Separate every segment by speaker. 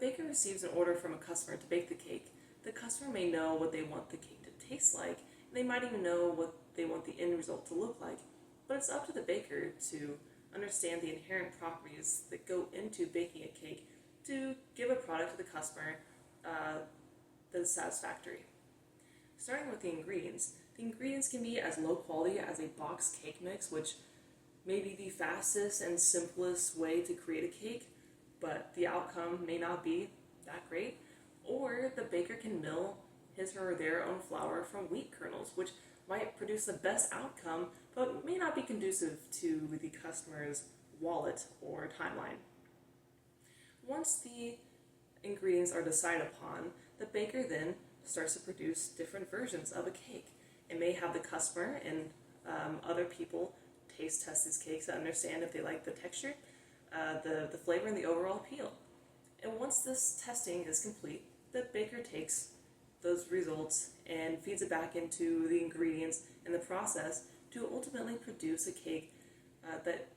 Speaker 1: baker receives an order from a customer to bake the cake, the customer may know what they want the cake to taste like, and they might even know what they want the end result to look like. But it's up to the baker to understand the inherent properties that go into baking a cake to give a product to the customer that is satisfactory. Starting with the ingredients can be as low quality as a box cake mix, which may be the fastest and simplest way to create a cake, but the outcome may not be that great. Or the baker can mill his or their own flour from wheat kernels, which might produce the best outcome, but may not be conducive to the customer's wallet or timeline. Once the ingredients are decided upon, the baker then starts to produce different versions of a cake. It may have the customer and other people taste test these cakes to understand if they like the texture, the flavor, and the overall appeal. And once this testing is complete, the baker takes those results and feeds it back into the ingredients and the process to ultimately produce a cake that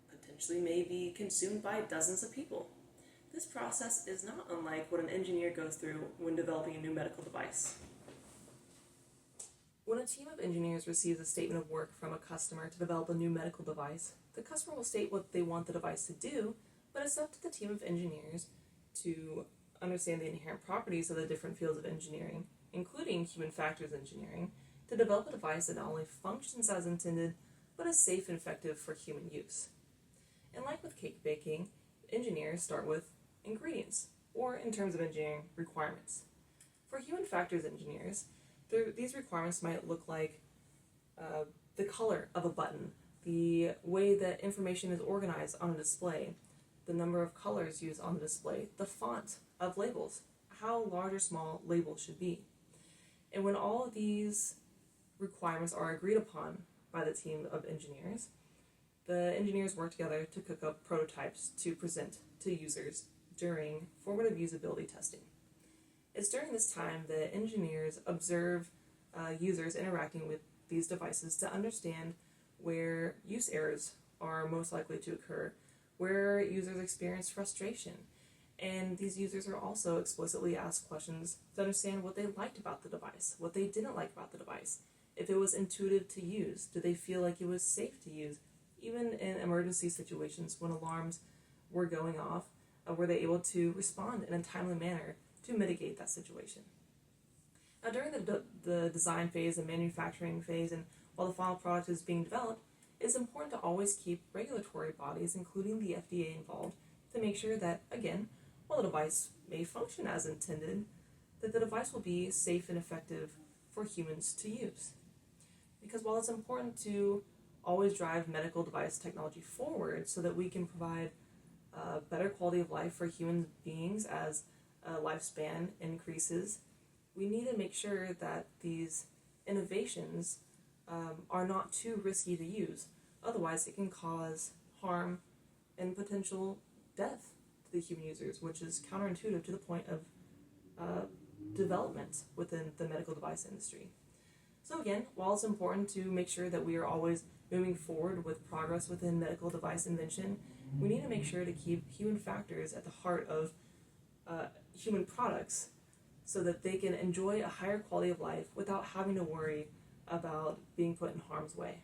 Speaker 1: potentially may be consumed by dozens of people. This process is not unlike what an engineer goes through when developing a new medical device. When a team of engineers receives a statement of work from a customer to develop a new medical device, the customer will state what they want the device to do, but it's up to the team of engineers to understand the inherent properties of the different fields of engineering, including human factors engineering, to develop a device that not only functions as intended, but is safe and effective for human use. And like with cake baking, engineers start with ingredients, or in terms of engineering, requirements. For human factors engineers, these requirements might look like the color of a button, the way that information is organized on a display, the number of colors used on the display, the font of labels, how large or small labels should be. And when all of these requirements are agreed upon by the team of engineers, the engineers work together to cook up prototypes to present to users during formative usability testing. It's during this time that engineers observe users interacting with these devices to understand where use errors are most likely to occur, where users experience frustration. And these users are also explicitly asked questions to understand what they liked about the device, what they didn't like about the device, if it was intuitive to use, did they feel like it was safe to use, even in emergency situations when alarms were going off, were they able to respond in a timely manner to mitigate that situation. Now during the design phase and manufacturing phase, and while the final product is being developed, it's important to always keep regulatory bodies, including the FDA, involved to make sure that, again, while the device may function as intended, that the device will be safe and effective for humans to use. Because while it's important to always drive medical device technology forward so that we can provide better quality of life for human beings as lifespan increases, we need to make sure that these innovations are not too risky to use. Otherwise, it can cause harm and potential death to the human users, which is counterintuitive to the point of development within the medical device industry. So again, while it's important to make sure that we are always moving forward with progress within medical device invention, we need to make sure to keep human factors at the heart of human products so that they can enjoy a higher quality of life without having to worry about being put in harm's way.